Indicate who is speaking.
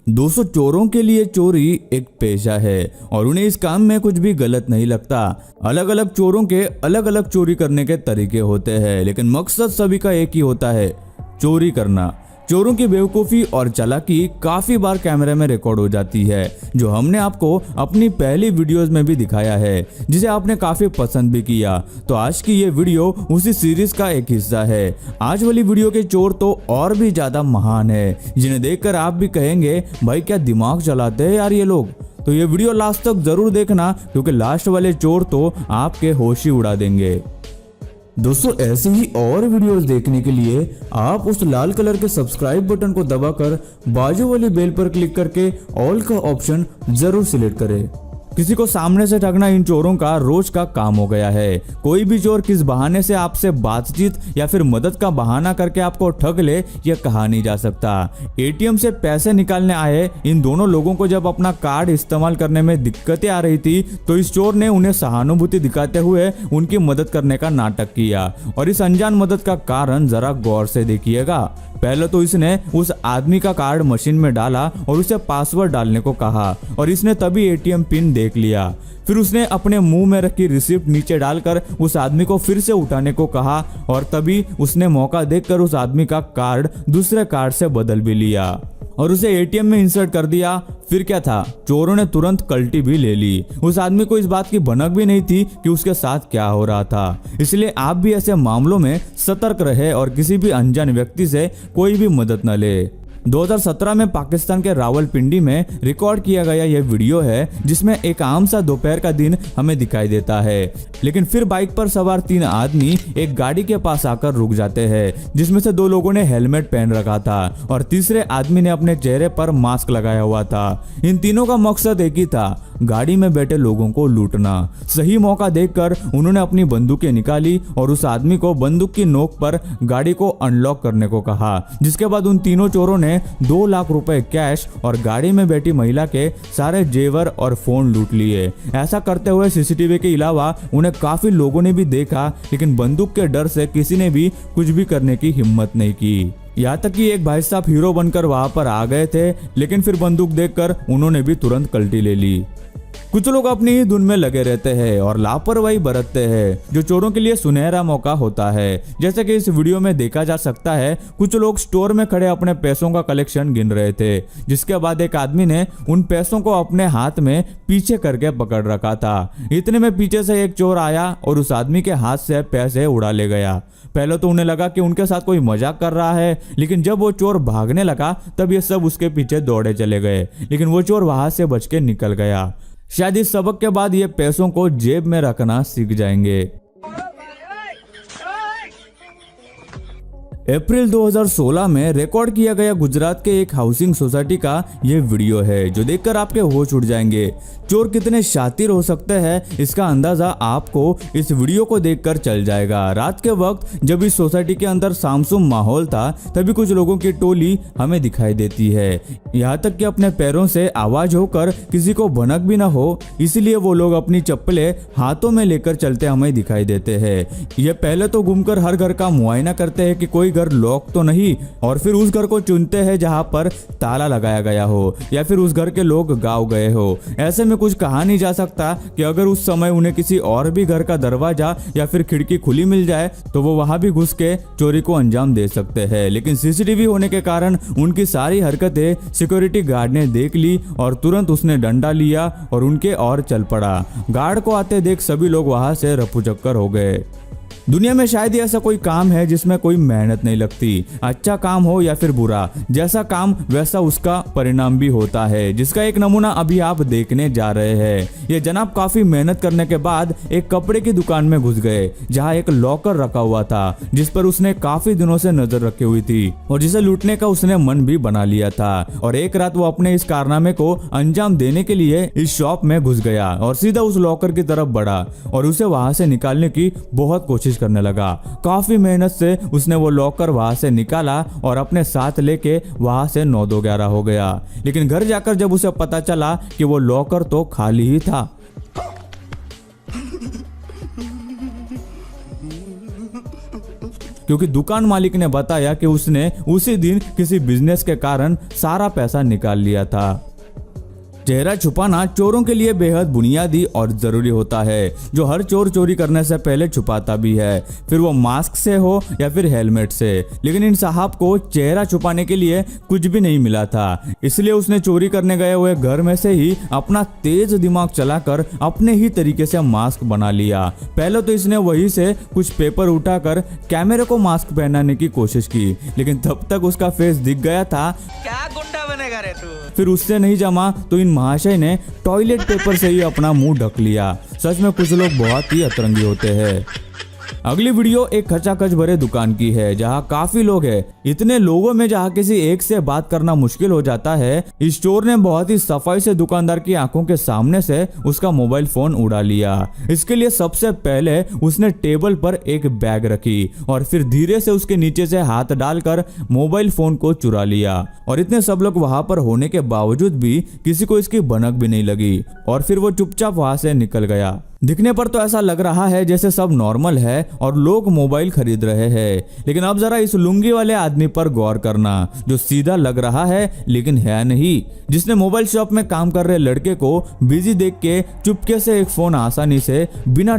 Speaker 1: 200 चोरों के लिए चोरी एक पेशा है और उन्हें इस काम में कुछ भी गलत नहीं लगता। अलग अलग चोरों के अलग अलग चोरी करने के तरीके होते हैं, लेकिन मकसद सभी का एक ही होता है, चोरी करना। चोरों की बेवकूफ़ी और चालाकी काफ़ी बार कैमरे में रिकॉर्ड हो जाती है, जो हमने आपको अपनी पहली वीडियोस में भी दिखाया है, जिसे आपने काफ़ी पसंद भी किया। तो आज की ये वीडियो उसी सीरीज का एक हिस्सा है। आज वाली वीडियो के चोर तो और भी ज़्यादा महान है, जिन्हें देखकर आप भी कहेंगे भाई क्या दिमाग चलाते हैं यार ये लोग। तो ये वीडियो लास्ट तक ज़रूर देखना, क्योंकि लास्ट वाले चोर तो आपके होश ही उड़ा देंगे। दोस्तों, ऐसे ही और वीडियोस देखने के लिए आप उस लाल कलर के सब्सक्राइब बटन को दबाकर बाजू वाली बेल पर क्लिक करके ऑल का ऑप्शन जरूर सिलेक्ट करें। किसी को सामने से ठगना इन चोरों का रोज का काम हो गया है। कोई भी चोर किस बहाने से आपसे बातचीत या फिर मदद का बहाना करके आपको ठग ले, यह कहा नहीं जा सकता। एटीएम से पैसे निकालने आए इन दोनों लोगों को जब अपना कार्ड इस्तेमाल करने में दिक्कतें आ रही थी, तो इस चोर ने उन्हें सहानुभूति दिखाते हुए उनकी मदद करने का नाटक किया। और इस अनजान मदद का कारण जरा गौर से देखिएगा। पहले तो इसने उस आदमी का कार्ड मशीन में डाला और उसे पासवर्ड डालने को कहा, और इसने तभी एटीएम पिन देख लिया। फिर उसने अपने मुंह में रखी रिसिप्ट नीचे डालकर उस आदमी को फिर से उठाने को कहा, और तभी उसने मौका देखकर उस आदमी का कार्ड दूसरे कार्ड से बदल भी लिया और उसे एटीएम में इंसर्ट कर दिया। फिर क्या था, चोरों ने तुरंत कल्टी भी ले ली। उस आदमी को इस बात की भनक भी नहीं थी कि उसके साथ क्या हो रहा था। इसलिए आप भी ऐसे मामलों में सतर्क रहे और किसी भी अनजान व्यक्ति से कोई भी मदद न ले। 2017 में पाकिस्तान के रावलपिंडी में रिकॉर्ड किया गया यह वीडियो है, जिसमें एक आम सा दोपहर का दिन हमें दिखाई देता है। लेकिन फिर बाइक पर सवार 3 आदमी एक गाड़ी के पास आकर रुक जाते हैं, जिसमें से 2 लोगों ने हेलमेट पहन रखा था और तीसरे आदमी ने अपने चेहरे पर मास्क लगाया हुआ था। इन तीनों का मकसद एक ही था, गाड़ी में बैठे लोगों को लूटना। सही मौका देखकर उन्होंने अपनी बंदूकें निकाली और उस आदमी को बंदूक की नोक पर गाड़ी को अनलॉक करने को कहा, जिसके बाद उन तीनों चोरों ने 2 लाख रुपए कैश और गाड़ी में बैठी महिला के सारे जेवर और फोन लूट लिए। ऐसा करते हुए सीसीटीवी के अलावा उन्हें काफी लोगों ने भी देखा, लेकिन बंदूक के डर से किसी ने भी कुछ भी करने की हिम्मत नहीं की। यहाँ तक कि एक भाई साहब हीरो बनकर वहां पर आ गए थे, लेकिन फिर बंदूक देखकर उन्होंने भी तुरंत कल्टी ले ली। कुछ लोग अपनी ही धुन में लगे रहते हैं और लापरवाही बरतते हैं, जो चोरों के लिए सुनहरा मौका होता है। जैसे कि इस वीडियो में देखा जा सकता है, कुछ लोग स्टोर में खड़े अपने पैसों का कलेक्शन गिन रहे थे, जिसके बाद एक आदमी ने उन पैसों को अपने हाथ में पीछे करके पकड़ रखा था। इतने में पीछे से एक चोर आया और उस आदमी के हाथ से पैसे उड़ा ले गया। पहले तो उन्हें लगा कि उनके साथ कोई मजाक कर रहा है, लेकिन जब वो चोर भागने लगा तब ये सब उसके पीछे दौड़े चले गए, लेकिन वो चोर वहां से बच के निकल गया। शायद इस सबक के बाद ये पैसों को जेब में रखना सीख जाएंगे। अप्रैल 2016 में रिकॉर्ड किया गया गुजरात के एक हाउसिंग सोसाइटी का ये वीडियो है, जो देखकर आपके होश उड़ जाएंगे। चोर कितने शातिर हो सकते हैं, इसका अंदाजा आपको इस वीडियो को देखकर चल जाएगा। रात के वक्त जब इस सोसाइटी के अंदर सामसूम माहौल था, तभी कुछ लोगों की टोली हमें दिखाई देती है। यहाँ तक कि अपने पैरों से आवाज होकर किसी को भनक भी ना हो, इसलिए वो लोग अपनी चप्पलें हाथों में लेकर चलते हमें दिखाई देते हैं। ये पहले तो घूमकर हर घर का मुआयना करते हैं कि कोई घर लॉक तो नहीं, और फिर उस घर को चुनते हैं जहां पर ताला लगाया गया हो या फिर उस घर के लोग गाँव गए हो। ऐसे में कुछ कहा नहीं जा सकता कि अगर उस समय उन्हें किसी और भी घर का दरवाजा या फिर खिड़की खुली मिल जाए तो वो वहां भी घुस के चोरी को अंजाम दे सकते हैं। लेकिन सीसीटीवी होने के कारण उनकी सारी हरकतें सिक्योरिटी गार्ड ने देख ली और तुरंत उसने डंडा लिया और उनके और चल पड़ा। गार्ड को आते देख सभी लोग वहां से रफूचक्कर हो गए। दुनिया में शायद ही ऐसा कोई काम है जिसमें कोई मेहनत नहीं लगती। अच्छा काम हो या फिर बुरा, जैसा काम वैसा उसका परिणाम भी होता है, जिसका एक नमूना अभी आप देखने जा रहे हैं। ये जनाब काफी मेहनत करने के बाद एक कपड़े की दुकान में घुस गए, जहां एक लॉकर रखा हुआ था, जिस पर उसने काफी दिनों से नजर रखी हुई थी और जिसे लूटने का उसने मन भी बना लिया था। और एक रात वो अपने इस कारनामे को अंजाम देने के लिए इस शॉप में घुस गया और सीधा उस लॉकर की तरफ बढ़ा और उसे वहां से निकालने की बहुत कोशिश करने लगा। काफी मेहनत से उसने वो लॉकर वहां से निकाला और अपने साथ लेके वहां से 9-2-11 हो गया। लेकिन घर जाकर जब उसे पता चला कि वो लॉकर तो खाली ही था। क्योंकि दुकान मालिक ने बताया कि उसने उसी दिन किसी बिजनेस के कारण सारा पैसा निकाल लिया था। चेहरा छुपाना चोरों के लिए बेहद बुनियादी और जरूरी होता है, जो हर चोर चोरी करने से पहले छुपाता भी है, फिर वो मास्क से हो या फिर हेलमेट से। लेकिन इन साहब को चेहरा छुपाने के लिए कुछ भी नहीं मिला था, इसलिए उसने चोरी करने गए हुए घर में से ही अपना तेज दिमाग चलाकर अपने ही तरीके से मास्क बना लिया। पहले तो इसने वहीं से कुछ पेपर उठाकर कैमरे को मास्क पहनाने की कोशिश की, लेकिन तब तक उसका फेस दिख गया था।
Speaker 2: क्या गुंडा बनेगा रे तू?
Speaker 1: फिर उससे नहीं जमा तो इन महाशय ने टॉयलेट पेपर से ही अपना मुंह ढक लिया। सच में कुछ लोग बहुत ही अतरंगी होते हैं। अगली वीडियो एक खचाखच भरे दुकान की है, जहां काफी लोग हैं। इतने लोगों में जहां किसी एक से बात करना मुश्किल हो जाता है, इस चोर ने बहुत ही सफाई से दुकानदार की आंखों के सामने से उसका मोबाइल फोन उड़ा लिया। इसके लिए सबसे पहले उसने टेबल पर एक बैग रखी और फिर धीरे से उसके नीचे से हाथ डालकर मोबाइल फोन को चुरा लिया। और इतने सब लोग वहां पर होने के बावजूद भी किसी को इसकी भनक भी नहीं लगी और फिर वो चुपचाप वहां से निकल गया। दिखने पर तो ऐसा लग रहा है जैसे सब नॉर्मल है और लोग मोबाइल खरीद रहे हैं, लेकिन अब जरा इस लुंगी वाले आदमी पर गौर करना, जो सीधा लग रहा है लेकिन है नहीं, जिसने मोबाइल शॉप में काम कर रहे लड़के को बिजी देख के चुपके से एक फोन आसानी से बिना